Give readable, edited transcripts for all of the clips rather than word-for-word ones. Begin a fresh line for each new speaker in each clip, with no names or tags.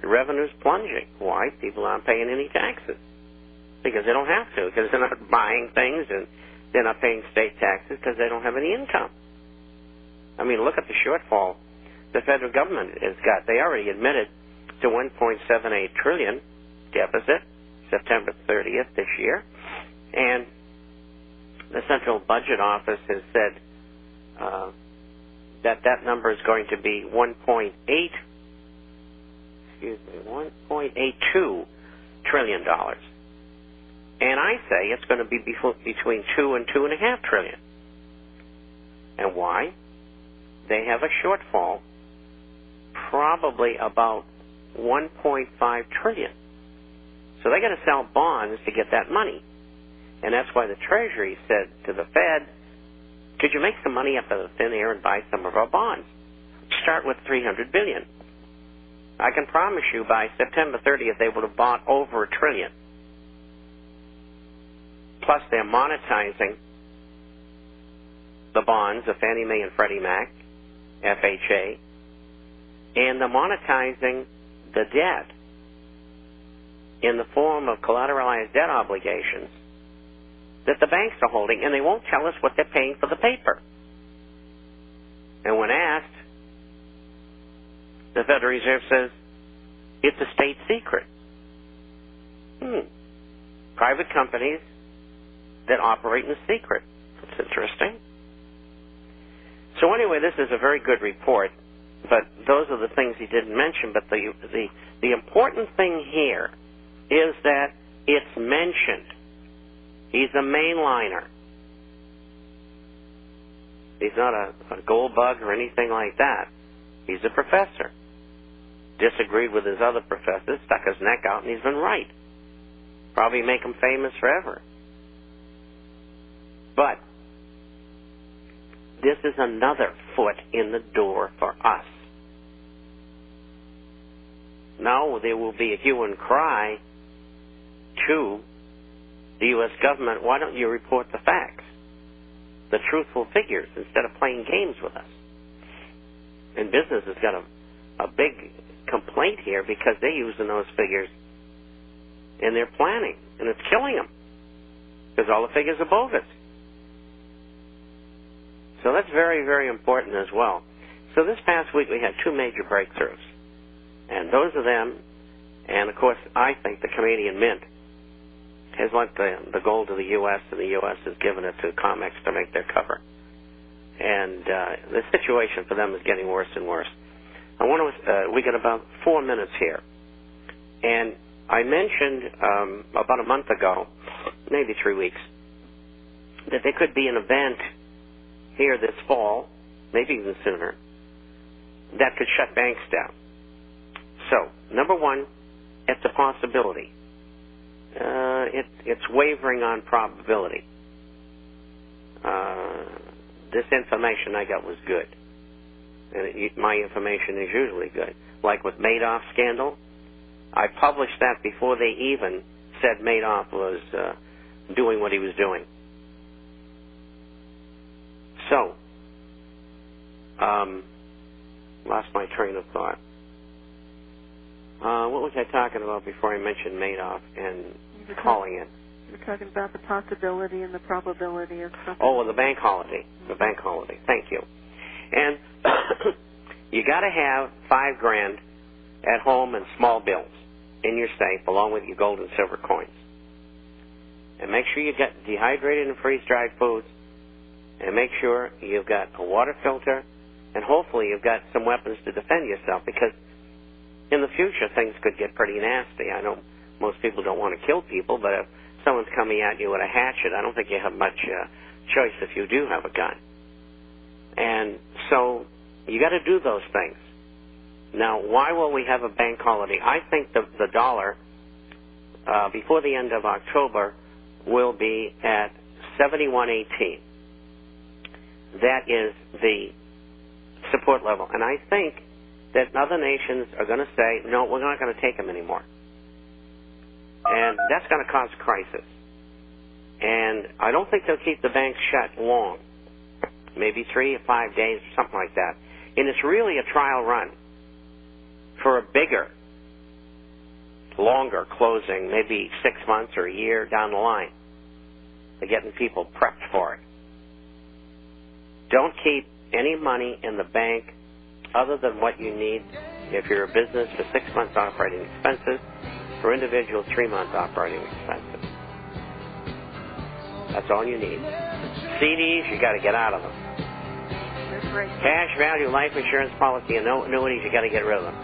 The revenue's plunging. Why? People aren't paying any taxes. Because they don't have to, because they're not buying things, and they're not paying state taxes because they don't have any income. I mean, look at the shortfall the federal government has got. They already admitted to $1.78 trillion deficit, September 30th this year, and the Central Budget Office has said that number is going to be $1.82 trillion. And I say it's going to be between 2 and 2.5 trillion. And why? They have a shortfall, probably about 1.5 trillion. So they got to sell bonds to get that money. And that's why the Treasury said to the Fed, could you make some money up out of thin air and buy some of our bonds? Start with $300 billion. I can promise you by September 30th they would have bought over $1 trillion. Plus they're monetizing the bonds of Fannie Mae and Freddie Mac, FHA, and they're monetizing the debt in the form of collateralized debt obligations that the banks are holding, and they won't tell us what they're paying for the paper. And when asked, the Federal Reserve says, it's a state secret. Private companies that operate in secret. That's interesting. So anyway, this is a very good report, but those are the things he didn't mention. But the important thing here is that it's mentioned. He's a mainliner. He's not a gold bug or anything like that. He's a professor. Disagreed with his other professors, stuck his neck out, and he's been right. Probably make him famous forever. But this is another foot in the door for us. Now there will be a hue and cry to the U.S. government, why don't you report the facts, the truthful figures, instead of playing games with us? And business has got a big complaint here because they're using those figures in their planning, and it's killing them because all the figures are bogus. So that's very, very important as well. So this past week we had two major breakthroughs, and those are them, and of course I think the Canadian Mint has lent the gold to the U.S., and the U.S. has given it to COMEX to make their cover. And the situation for them is getting worse and worse. I want to, we got about 4 minutes here. And I mentioned about a month ago, maybe 3 weeks, that there could be an event here this fall, maybe even sooner, that could shut banks down. So, number one, it's a possibility. It's wavering on probability. This information I got was good. And my information is usually good. Like with Madoff scandal, I published that before they even said Madoff was doing what he was doing. So, lost my train of thought. What was I talking about before I mentioned Madoff and calling it?
You're talking about the possibility and the probability of something.
Oh, the bank holiday. The bank holiday. Thank you. And you got to have $5,000 at home and small bills in your safe, along with your gold and silver coins. And make sure you get dehydrated and freeze-dried foods. And make sure you've got a water filter. And hopefully you've got some weapons to defend yourself, because in the future things could get pretty nasty. I know most people don't want to kill people, but if someone's coming at you with a hatchet, I don't think you have much choice if you do have a gun. And so you got to do those things. Now, why will we have a bank holiday? I think the dollar, before the end of October, will be at 71.18. That is the support level. And I think that other nations are going to say, no, we're not going to take them anymore. And that's going to cause crisis. And I don't think they'll keep the banks shut long, maybe 3 or 5 days or something like that. And it's really a trial run for a bigger longer closing, maybe 6 months or a year down the line. They're getting people prepped for it. Don't keep any money in the bank other than what you need if you're a business for 6 months operating expenses, for individuals 3 months operating expenses. That's all you need. CDs, you got to get out of them. Cash value life insurance policy and annuities, you got to get rid of them.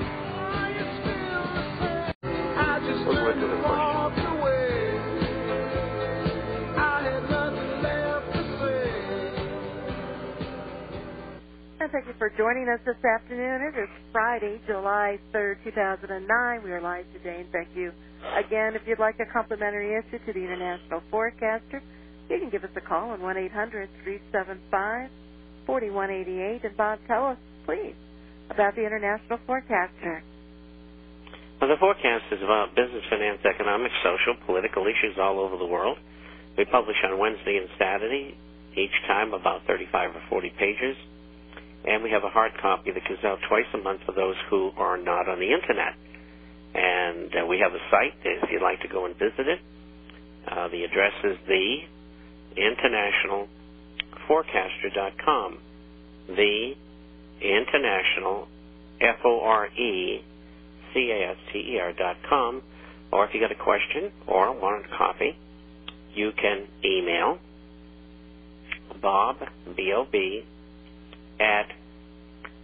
We'll go into the question.
And thank you for joining us this afternoon. It is Friday, July 3rd, 2009. We are live today, and thank you again. If you'd like a complimentary issue to the International Forecaster, you can give us a call on 1-800-375-4188. And Bob, tell us, please, about the International Forecaster.
Well, the forecast is about business, finance, economics, social, political issues all over the world. We publish on Wednesday and Saturday, each time about 35 or 40 pages. And we have a hard copy that goes out twice a month for those who are not on the Internet. And we have a site if you'd like to go and visit it. The address is the internationalforecaster.com. The International, FORECASTER.com. Or if you got a question or want a copy, you can email Bob, B-O-B, at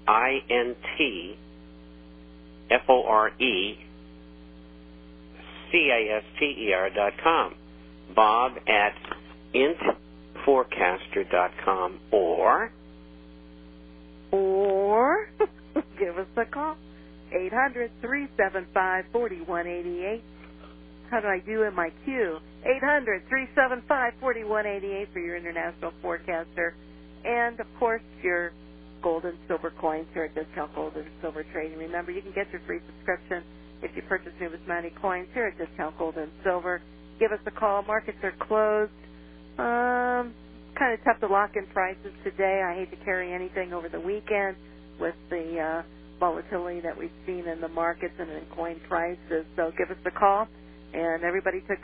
INTFORECASTER.com. Bob at intforecaster.com or
give us a call, 800-375-4188. How do I do in my queue? 800-375-4188 for your International Forecaster. And, of course, your gold and silver coins here at Discount Gold and Silver Trading. Remember, you can get your free subscription if you purchase numismatic coins here at Discount Gold and Silver. Give us a call. Markets are closed. Kind of tough to lock in prices today. I hate to carry anything over the weekend with the volatility that we've seen in the markets and in coin prices. So give us a call. And everybody took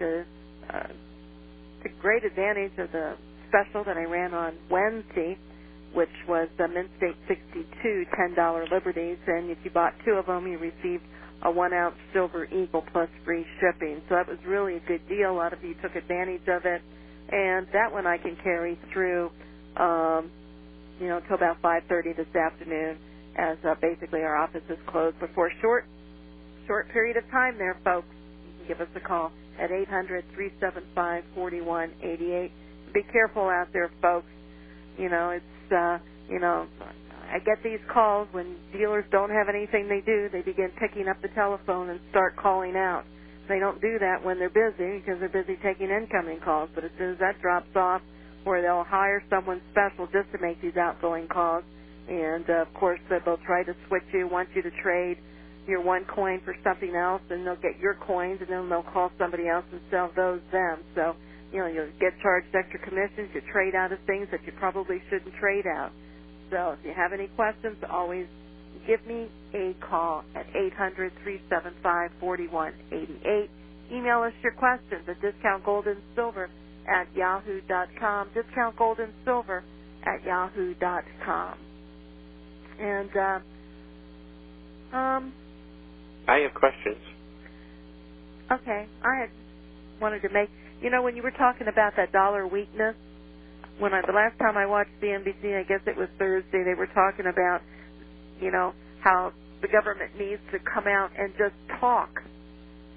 great advantage of the special that I ran on Wednesday, which was the Mint State 62 $10 Liberties, and if you bought 2 of them, you received a 1-ounce Silver Eagle plus free shipping. So that was really a good deal. A lot of you took advantage of it, and that one I can carry through, till about 5:30 this afternoon, as basically our office is closed. But for a short period of time there, folks, you can give us a call at 800-375-4188. Be careful out there, folks. I get these calls when dealers don't have anything they do. They begin picking up the telephone and start calling out. They don't do that when they're busy because they're busy taking incoming calls. But as soon as that drops off, or they'll hire someone special just to make these outgoing calls, and, of course, they'll try to switch you, want you to trade your one coin for something else, and they'll get your coins, and then they'll call somebody else and sell those them. So, you'll get charged extra commissions. You trade out of things that you probably shouldn't trade out. So if you have any questions, always give me a call at 800-375-4188. Email us your questions at discountgoldandsilver@yahoo.com, discountgoldandsilver@yahoo.com. And
I have questions.
Okay. I wanted to make, when you were talking about that dollar weakness, the last time I watched CNBC, I guess it was Thursday, they were talking about, how the government needs to come out and just talk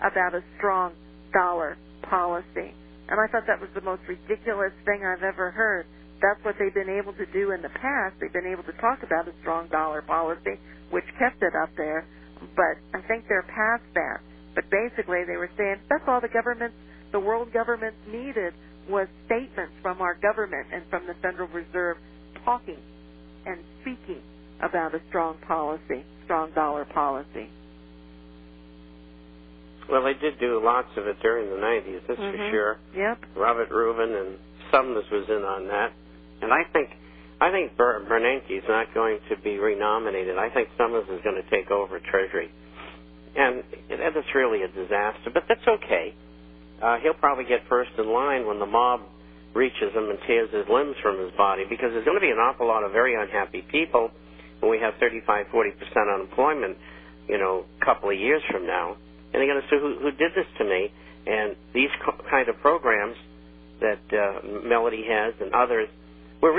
about a strong dollar policy. And I thought that was the most ridiculous thing I've ever heard. That's what they've been able to do in the past. They've been able to talk about a strong dollar policy, which kept it up there. But I think they're past that. But basically they were saying that's all the world governments needed was statements from our government and from the Federal Reserve talking and speaking about a strong dollar policy.
Well, they did do lots of it during the 90s, that's for sure.
Yep.
Robert Rubin and Summers was in on that. And I think Bernanke is not going to be renominated. I think Summers is going to take over Treasury. And that's really a disaster, but that's okay. He'll probably get first in line when the mob reaches him and tears his limbs from his body, because there's going to be an awful lot of very unhappy people when we have 35-40% unemployment, a couple of years from now. And they're going to say, who did this to me? And these kind of programs that Melody has and others